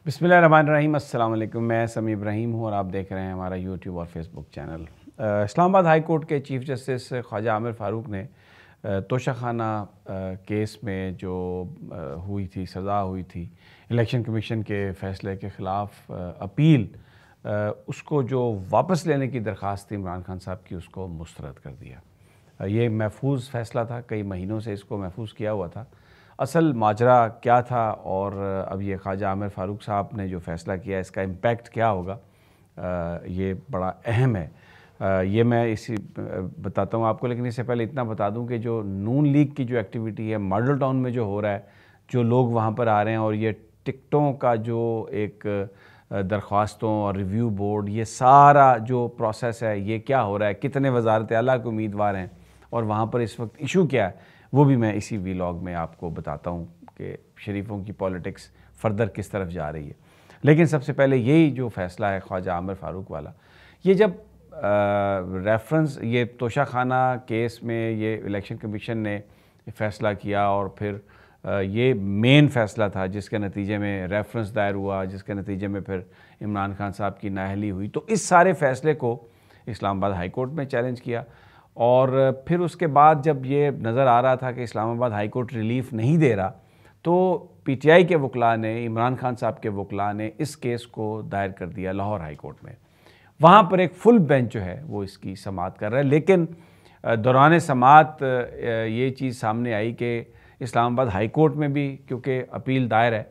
बिस्मिल्लाहिर्रहमानिर्रहीम। अस्सलाम वालेकुम। मैं समी इब्राहिम हूँ और आप देख रहे हैं हमारा यूट्यूब और Facebook channel. Islamabad high court के चीफ जस्टिस ख्वाजा आमिर फ़ारूक ने तोशाखाना केस में जो हुई थी, सज़ा हुई थी, इलेक्शन कमीशन के फ़ैसले के ख़िलाफ़ अपील, उसको जो वापस लेने की दरख्वास्त थी इमरान खान साहब की, उसको मुस्तरद कर दिया। ये महफूज फ़ैसला था, कई महीनों से इसको महफूज किया हुआ था। असल माजरा क्या था और अब ये ख्वाजा आमिर फ़ारूक साहब ने जो फ़ैसला किया, इसका इम्पैक्ट क्या होगा, ये बड़ा अहम है। ये मैं इसी बताता हूँ आपको, लेकिन इससे पहले इतना बता दूँ कि जो नून लीग की जो एक्टिविटी है मॉडल टाउन में जो हो रहा है, जो लोग वहाँ पर आ रहे हैं, और ये टिकटों का जो एक दरख्वास्तों और रिव्यू बोर्ड, ये सारा जो प्रोसेस है, ये क्या हो रहा है, कितने वज़ारत आला के उम्मीदवार हैं और वहाँ पर इस वक्त इशू क्या है, वो भी मैं इसी वीलॉग में आपको बताता हूँ कि शरीफों की पॉलिटिक्स फ़र्दर किस तरफ जा रही है। लेकिन सबसे पहले यही जो फ़ैसला है ख्वाजा आमिर फ़ारूक वाला, ये जब रेफरेंस ये तोशाखाना केस में ये इलेक्शन कमीशन ने फ़ैसला किया और फिर ये मेन फ़ैसला था जिसके नतीजे में रेफरेंस दायर हुआ, जिसके नतीजे में फिर इमरान खान साहब की नाअहली हुई, तो इस सारे फ़ैसले को इस्लामाबाद हाई कोर्ट में चैलेंज किया। और फिर उसके बाद जब ये नज़र आ रहा था कि इस्लामाबाद हाई कोर्ट रिलीफ़ नहीं दे रहा, तो पीटीआई के वकला ने, इमरान खान साहब के वकला ने इस केस को दायर कर दिया लाहौर हाई कोर्ट में। वहाँ पर एक फुल बेंच जो है वो इसकी समाअत कर रहा है। लेकिन दौरान समाअत ये चीज़ सामने आई कि इस्लामाबाद हाई कोर्ट में भी क्योंकि अपील दायर है,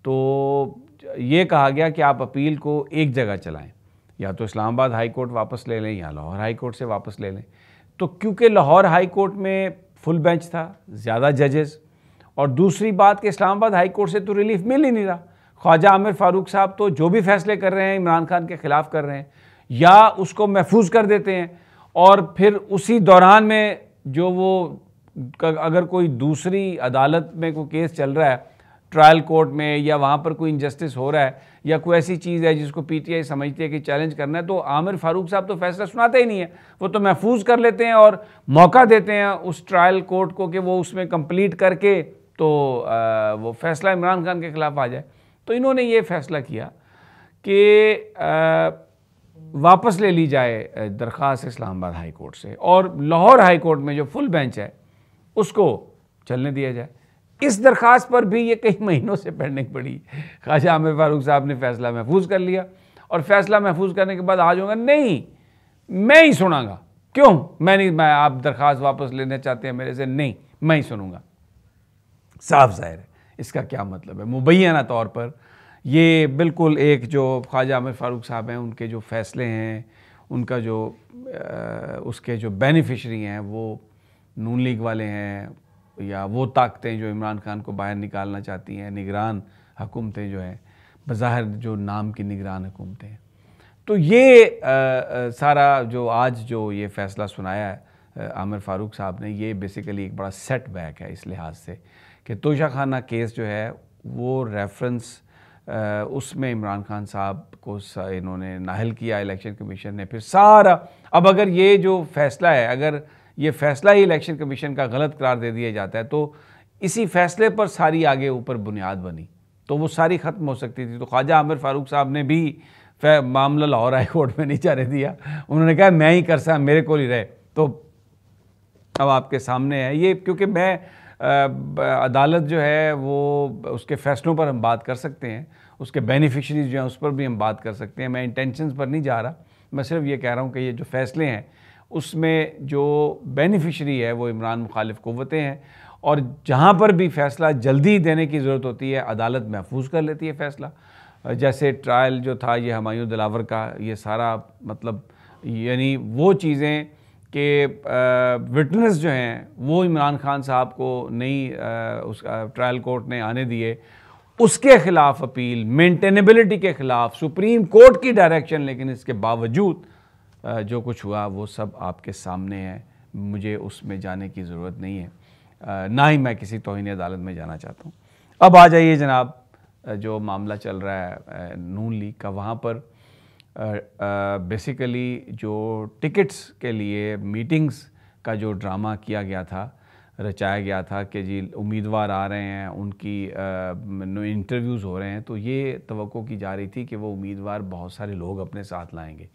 तो ये कहा गया कि आप अपील को एक जगह चलाएं, या तो इस्लामाबाद हाई कोर्ट वापस ले लें या लाहौर हाई कोर्ट से वापस ले लें। तो क्योंकि लाहौर हाई कोर्ट में फुल बेंच था, ज़्यादा जजेस, और दूसरी बात कि इस्लामाबाद हाई कोर्ट से तो रिलीफ मिल ही नहीं रहा। ख्वाजा आमिर फ़ारूक साहब तो जो भी फ़ैसले कर रहे हैं इमरान खान के ख़िलाफ़ कर रहे हैं, या उसको महफूज कर देते हैं, और फिर उसी दौरान में जो वो अगर कोई दूसरी अदालत में कोई केस चल रहा है, ट्रायल कोर्ट में, या वहाँ पर कोई इनजस्टिस हो रहा है, या कोई ऐसी चीज़ है जिसको पीटीआई समझती है कि चैलेंज करना है, तो आमिर फ़ारूक साहब तो फैसला सुनाते ही नहीं है। वो तो महफूज कर लेते हैं और मौका देते हैं उस ट्रायल कोर्ट को कि वो उसमें कंप्लीट करके तो वो फैसला इमरान खान के ख़िलाफ़ आ जाए। तो इन्होंने ये फ़ैसला किया कि वापस ले ली जाए दरख्वास्त इस्लामाबाद हाई कोर्ट से, और लाहौर हाई कोर्ट में जो फुल बेंच है उसको चलने दिया जाए। इस दरख्वास्त पर भी ये कई महीनों से पेंडिंग पड़ी। ख्वाजा आमिर फ़ारूक साहब ने फ़ैसला महफूज कर लिया, और फ़ैसला महफूज करने के बाद आज होगा नहीं, मैं ही सुनाऊंगा। क्यों मैं आप दरख्वास्त वापस लेना चाहते हैं मेरे से? नहीं, मैं ही सुनूंगा। साफ ज़ाहिर है इसका क्या मतलब है। मुबैना तौर पर ये बिल्कुल एक जो ख्वाजा आमिर फ़ारूक साहब हैं, उनके जो फ़ैसले हैं, उनका जो उसके जो बेनिफिशरी हैं वो नून लीग वाले हैं, या वो ताकतें जो इमरान खान को बाहर निकालना चाहती हैं, निगरान हुकूमतें जो हैं, बज़ाहिर जो नाम की निगरान हुकूमतें हैं। तो ये सारा जो आज जो ये फ़ैसला सुनाया है आमिर फ़ारूक साहब ने, ये बेसिकली एक बड़ा सेटबैक है इस लिहाज से कि तोशाखाना केस जो है वो रेफरेंस उसमें इमरान खान साहब को इन्होंने नाअहल किया इलेक्शन कमीशन ने। फिर सारा, अब अगर ये जो फ़ैसला है, अगर ये फ़ैसला ही इलेक्शन कमीशन का गलत करार दे दिया जाता है, तो इसी फ़ैसले पर सारी आगे ऊपर बुनियाद बनी, तो वो सारी ख़त्म हो सकती थी। तो ख्वाजा आमिर फ़ारूक साहब ने भी मामला लाहौर हाई कोर्ट में नहीं जाने दिया। उन्होंने कहा मैं ही कर सकता, मेरे को ही रहे। तो अब आपके सामने है ये, क्योंकि मैं अदालत जो है वो उसके फ़ैसलों पर हम बात कर सकते हैं, उसके बेनिफिशरीज जो हैं उस पर भी हम बात कर सकते हैं। मैं इंटेंशंस पर नहीं जा रहा, मैं सिर्फ ये कह रहा हूँ कि ये जो फ़ैसले हैं उसमें जो बेनिफिशरी है वो इमरान मुखालिफ क़ुव्वतें हैं, और जहाँ पर भी फ़ैसला जल्दी देने की ज़रूरत होती है अदालत महफूज कर लेती है फ़ैसला। जैसे ट्रायल जो था ये हुमायूं दिलावर का, ये सारा मतलब यानी वो चीज़ें कि विटनेस जो हैं वो इमरान खान साहब को नहीं उसका ट्रायल कोर्ट ने आने दिए, उसके ख़िलाफ़ अपील, मेंटेनेबिलिटी के ख़िलाफ़ सुप्रीम कोर्ट की डायरेक्शन, लेकिन इसके बावजूद जो कुछ हुआ वो सब आपके सामने है। मुझे उसमें जाने की ज़रूरत नहीं है, ना ही मैं किसी तौहीन अदालत में जाना चाहता हूँ। अब आ जाइए जनाब, जो मामला चल रहा है नून लीग का, वहाँ पर बेसिकली जो टिकट्स के लिए मीटिंग्स का जो ड्रामा किया गया था, रचाया गया था कि जी उम्मीदवार आ रहे हैं, उनकी इंटरव्यूज़ हो रहे हैं, तो ये तवक्को की जा रही थी कि वो उम्मीदवार बहुत सारे लोग अपने साथ लाएंगे,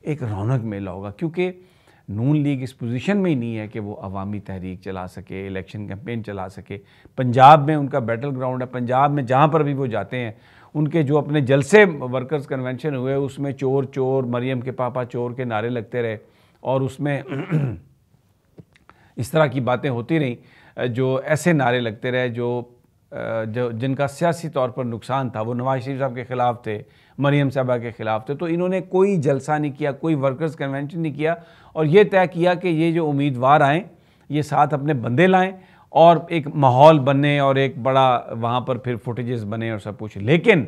एक रौनक मेला होगा, क्योंकि नून लीग इस पोजीशन में ही नहीं है कि वो अवामी तहरीक चला सके, इलेक्शन कैंपेन चला सके। पंजाब में उनका बैटल ग्राउंड है, पंजाब में जहाँ पर भी वो जाते हैं उनके जो अपने जलसे वर्कर्स कन्वेंशन हुए उसमें चोर चोर, मरियम के पापा चोर के नारे लगते रहे और उसमें इस तरह की बातें होती रहीं, जो ऐसे नारे लगते रहे जो जिनका सियासी तौर पर नुकसान था। वो नवाज शरीफ साहब के ख़िलाफ़ थे, मरियम साहबा के ख़िलाफ़ थे। तो इन्होंने कोई जलसा नहीं किया, कोई वर्कर्स कन्वेंशन नहीं किया और ये तय किया कि ये जो उम्मीदवार आएँ ये साथ अपने बंदे लाएँ और एक माहौल बने और एक बड़ा वहाँ पर फिर फुटेजेस बने और सब कुछ। लेकिन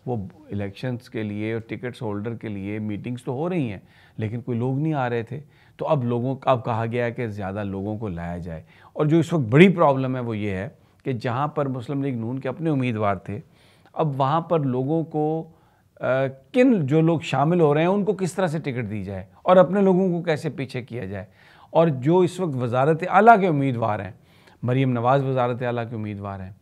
वो इलेक्शंस के लिए और टिकट्स होल्डर के लिए मीटिंग्स तो हो रही हैं, लेकिन कोई लोग नहीं आ रहे थे। तो अब अब कहा गया है कि ज़्यादा लोगों को लाया जाए। और जो इस वक्त बड़ी प्रॉब्लम है वो ये है कि जहाँ पर मुस्लिम लीग नून के अपने उम्मीदवार थे, अब वहाँ पर लोगों को किन जो लोग शामिल हो रहे हैं उनको किस तरह से टिकट दी जाए और अपने लोगों को कैसे पीछे किया जाए। और जो इस वक्त वज़ारत आला के उम्मीदवार हैं, मरीम नवाज़ वज़ारत आला के उम्मीदवार हैं,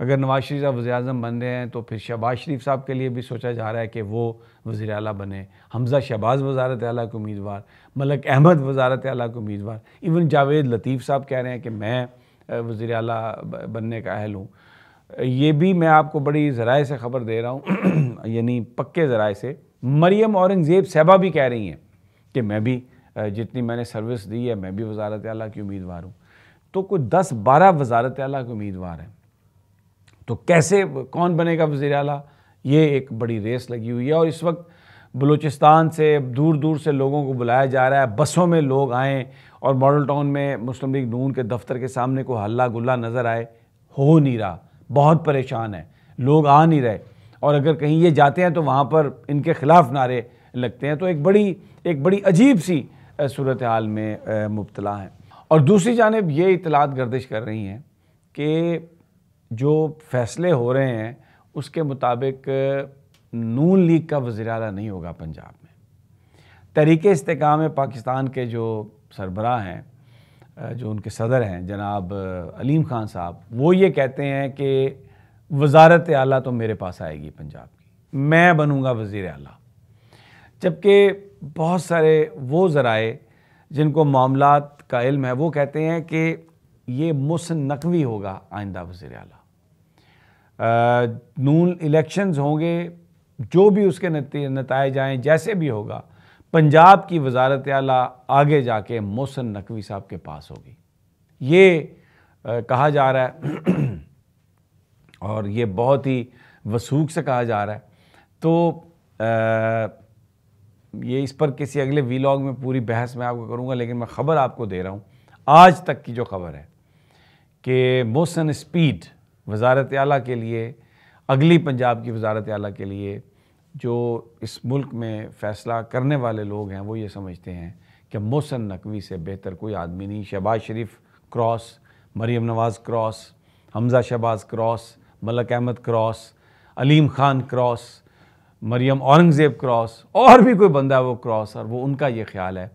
अगर नवाज शरीफ साहब वज़ीर-ए-आज़म बन रहे हैं तो फिर शहबाज शरीफ साहब के लिए भी सोचा जा रहा है कि वो वज़ीर आला बने, हमज़ा शहबाज वज़ारत आला के उम्मीदवार, मलक अहमद वज़ारत आला के उम्मीदवार, इवन जावेद लतीफ़ साहब कह रहे हैं कि मैं वज़ीर आला बनने का अहल हूँ। ये भी मैं आपको बड़ी ज़राए से ख़बर दे रहा हूँ यानी पक्के ज़राए से। मरियम औरंगज़ेब साहबा भी कह रही हैं कि मैं भी जितनी मैंने सर्विस दी है मैं भी वज़ारत आला की उम्मीदवार हूँ। तो कोई 10-12 वज़ारत आला के उम्मीदवार हैं, तो कैसे कौन बनेगा वज़ीर आला, ये एक बड़ी रेस लगी हुई है। और इस वक्त बलूचिस्तान से दूर दूर से लोगों को बुलाया जा रहा है, बसों में लोग आएँ और मॉडल टाउन में मुस्लिम लीग नून के दफ्तर के सामने को हल्ला गुल्ला नज़र आए, हो नहीं रहा, बहुत परेशान है, लोग आ नहीं रहे। और अगर कहीं ये जाते हैं तो वहाँ पर इनके ख़िलाफ़ नारे लगते हैं। तो एक बड़ी अजीब सी सूरत हाल में मुब्तला हैं। और दूसरी जानिब ये इतलात गर्दिश कर रही हैं कि जो फ़ैसले हो रहे हैं उसके मुताबिक नून लीग का वज़ीर आला नहीं होगा पंजाब में। तहरीक-ए-इस्तेकाम पाकिस्तान के जो सरबराह हैं, जो उनके सदर हैं जनाब अलीम खान साहब, वो ये कहते हैं कि वज़ारत आला तो मेरे पास आएगी पंजाब की, मैं बनूँगा वज़ीर आला। जबकि बहुत सारे वो ज़राए जिनको मामलात का इल्म है वो कहते हैं कि ये मुहसिन नकवी होगा आइंदा वज़ीर आला। नून इलेक्शंस होंगे, जो भी उसके नताइज आएँ, जैसे भी होगा, पंजाब की वज़ारत आला आगे जाके मुहसिन नकवी साहब के पास होगी, ये कहा जा रहा है और ये बहुत ही वसूख से कहा जा रहा है। तो ये इस पर किसी अगले वीलॉग में पूरी बहस मैं आपको करूँगा, लेकिन मैं ख़बर आपको दे रहा हूँ आज तक की जो ख़बर है कि मोहसिन स्पीड वज़ारत आला के लिए, अगली पंजाब की वज़ारत आला के लिए जो इस मुल्क में फ़ैसला करने वाले लोग हैं वो ये समझते हैं कि मोहसिन नकवी से बेहतर कोई आदमी नहीं। Shahbaz Sharif cross, Maryam Nawaz cross, Hamza Shahbaz cross, Malik Ahmad cross, Aleem Khan cross, Maryam Aurangzeb cross, और भी कोई बंदा वो क्रॉस। और वो उनका ये ख्याल है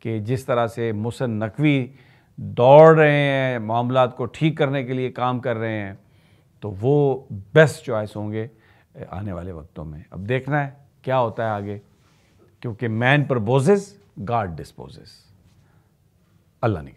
कि जिस तरह से मोहसिन नकवी दौड़ रहे हैं, मामलात को ठीक करने के लिए काम कर रहे हैं, तो वो बेस्ट चॉइस होंगे आने वाले वक्तों में। अब देखना है क्या होता है आगे, क्योंकि मैन प्रपोजेस, गॉड डिस्पोजेस। अल्लाह ने